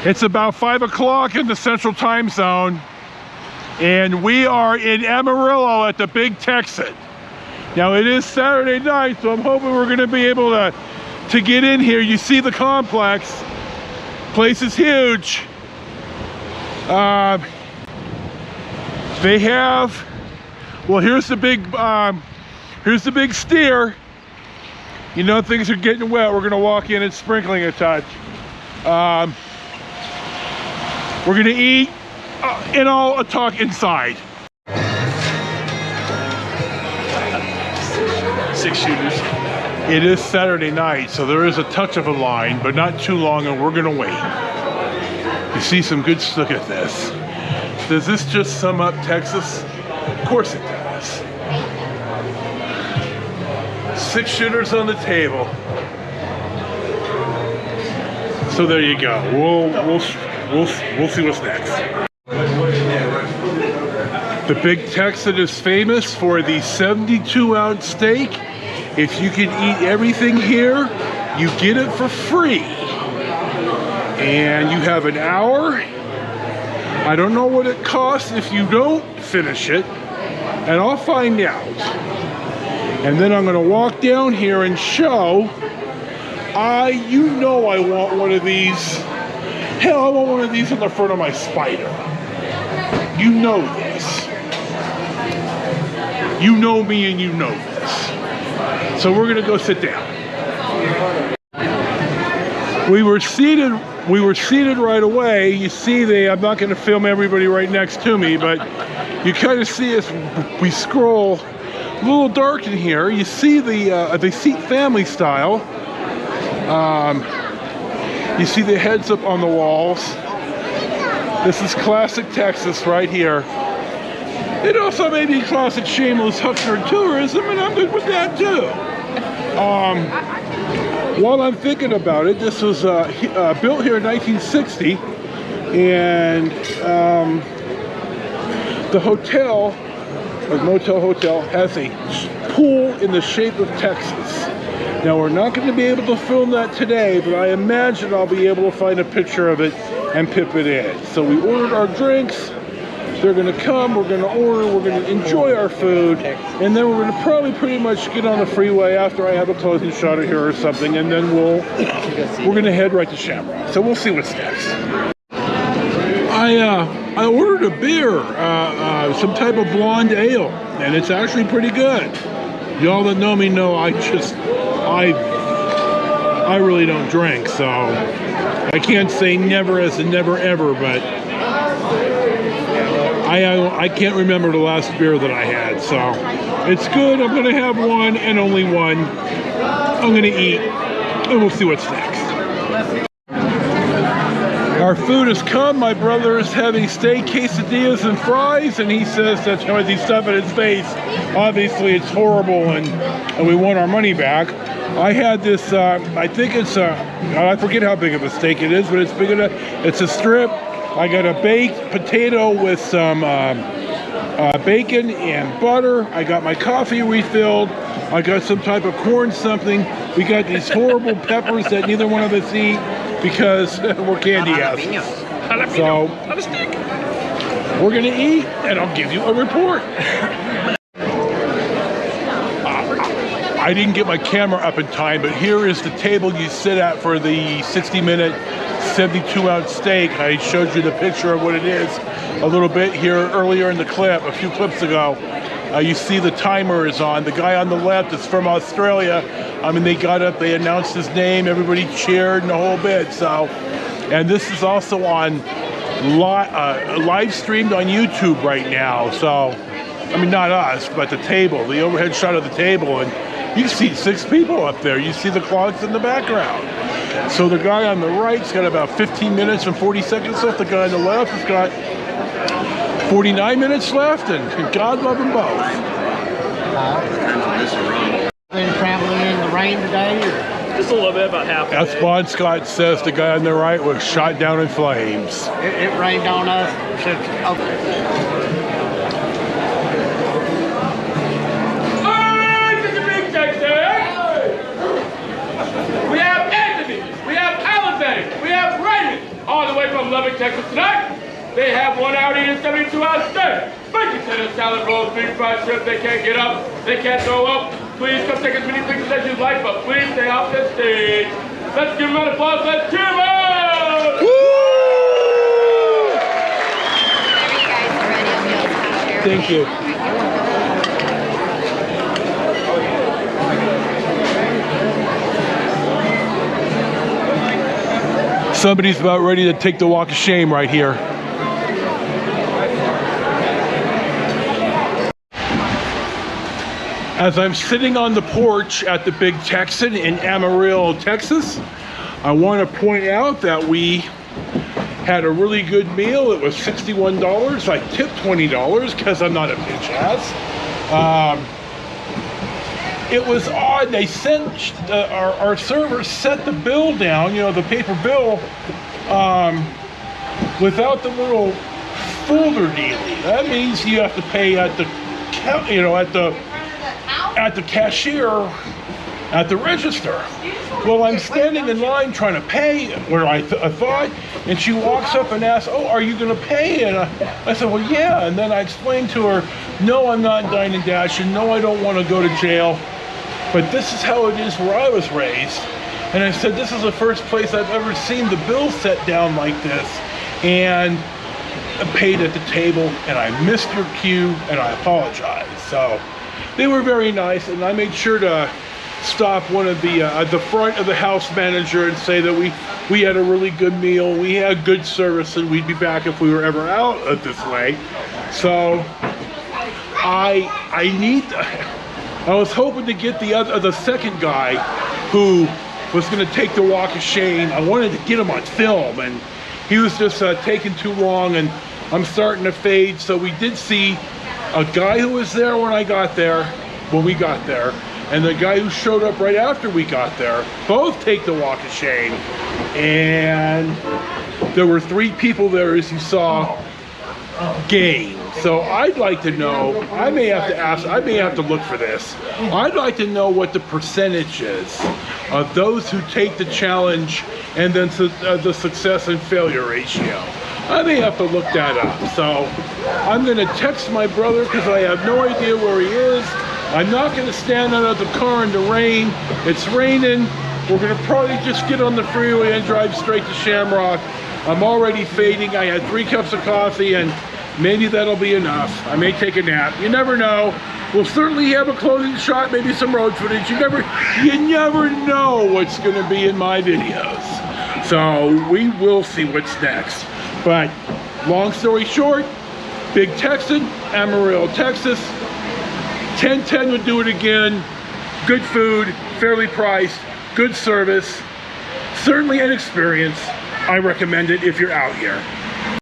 It's about 5 o'clock in the Central Time Zone, and we are in Amarillo at the Big Texan. Now it is Saturday night, so I'm hoping we're going to be able to get in here. You see the complex. Place is huge. They have, well, here's the big steer. You know things are getting wet. We're going to walk in and sprinkling a touch. We're going to eat, and I'll talk inside. 6 shooters. It is Saturday night, so there is a touch of a line, but not too long, and we're gonna wait. You see some good, look at this. Does this just sum up Texas? Of course it does. 6 shooters on the table. So there you go. We'll see what's next. The Big Texan is famous for the 72-ounce steak. If you can eat everything here, you get it for free. And you have an hour. I don't know what it costs if you don't finish it, and I'll find out. And then I'm gonna walk down here and show, you know I want one of these. Hell, I want one of these on the front of my Spider. You know this. You know me and you know this. So we're gonna go sit down. We were seated right away. You see I'm not gonna film everybody right next to me, but you kind of see us, we scroll a little dark in here. You see they seat family style. You see the heads up on the walls. This is classic Texas right here. It also may be classic shameless Huckster tourism, and I'm good with that too. While I'm thinking about it, this was built here in 1960, and the hotel, or motel hotel, has a pool in the shape of Texas. Now we're not going to be able to film that today, but I imagine I'll be able to find a picture of it and pip it in. So we ordered our drinks. They're going to come, we're going to order, we're going to enjoy our food, and then we're going to probably pretty much get on the freeway after I have a closing shot of here or something, and then we're going to head right to Shamrock. So we'll see what's next. I ordered a beer, some type of blonde ale, and it's actually pretty good. Y'all that know me know I really don't drink, so I can't say never as a never ever, but I can't remember the last beer that I had, so it's good. I'm gonna have one and only one. I'm gonna eat, and we'll see what's next. Our food has come. My brother is having steak quesadillas and fries, and he says that as he's stuffing his face, obviously it's horrible, and we want our money back. I had this, I think it's I forget how big of a steak it is, but it's big enough. It's a strip. I got a baked potato with some bacon and butter. I got my coffee refilled. I got some type of corn something. We got these horrible peppers that neither one of us eat because we're candy asses. So we're gonna eat, and I'll give you a report. I didn't get my camera up in time, but here is the table you sit at for the 60-minute 72-ounce steak. I showed you the picture of what it is a little bit here earlier in the clip, a few clips ago. You see the timer is on. The guy on the left is from Australia. I mean, they got up, they announced his name, everybody cheered and the whole bit. So, and this is also on live streamed on YouTube right now. So, I mean, not us, but the table, the overhead shot of the table, and you see 6 people up there. You see the clogs in the background. So the guy on the right's got about 15 minutes and 40 seconds left. The guy on the left has got 49 minutes left, and God love them both. Been traveling in the rain today? Just a little bit, about half. As Bon Scott says, the guy on the right was shot down in flames. It rained on us since. We have Anthony, we have Alexander, we have Raymond, all the way from Lubbock, Texas tonight. They have 1 hour to eat a 72-ounce steak, bacon tender, salad bowl, 3 fried shrimp. They can't get up, they can't throw up. Please come take as many pictures as you'd like, but please stay off the stage. Let's give them an applause. Let's cheer them out! Woo! Whenever you guys are ready, I'll be able to have your Thank you. Somebody's about ready to take the walk of shame right here. As I'm sitting on the porch at the Big Texan in Amarillo, Texas, I want to point out that we had a really good meal. It was $61. I tipped $20 because I'm not a bitch ass. It was odd. They sent our server set the bill down, you know, the paper bill, without the little folder dealie. That means you have to pay at the, you know, at the cashier, at the register. Well, I'm standing in line trying to pay where I thought, and she walks up and asks, "Oh, are you going to pay?" And I said, "Well, yeah." And then I explained to her, "No, I'm not Dine and Dash, and no, I don't want to go to jail. But this is how it is where I was raised." And I said, "This is the first place I've ever seen the bill set down like this." And I paid at the table, and I missed your cue, and I apologize. So they were very nice, and I made sure to stop one of the front of the house manager and say that we had a really good meal, we had good service, and we'd be back if we were ever out of this way. So I was hoping to get the second guy who was going to take the walk of shame. I wanted to get him on film, and he was just taking too long, and I'm starting to fade. So we did see a guy who was there when we got there, and the guy who showed up right after we got there, both take the walk of shame. And there were 3 people there, as you saw, game. So I'd like to know, I may have to look for this. I'd like to know what the percentage is of those who take the challenge and then the success and failure ratio. I may have to look that up. So I'm gonna text my brother because I have no idea where he is. I'm not gonna stand under the car in the rain. It's raining. We're gonna probably just get on the freeway and drive straight to Shamrock. I'm already fading. I had 3 cups of coffee, and maybe that'll be enough. I may take a nap. You never know. We'll certainly have a closing shot, maybe some road footage. You never know what's gonna be in my videos. So we will see what's next. But long story short, Big Texan, Amarillo, Texas. 10/10 would do it again. Good food, fairly priced, good service. Certainly an experience. I recommend it if you're out here.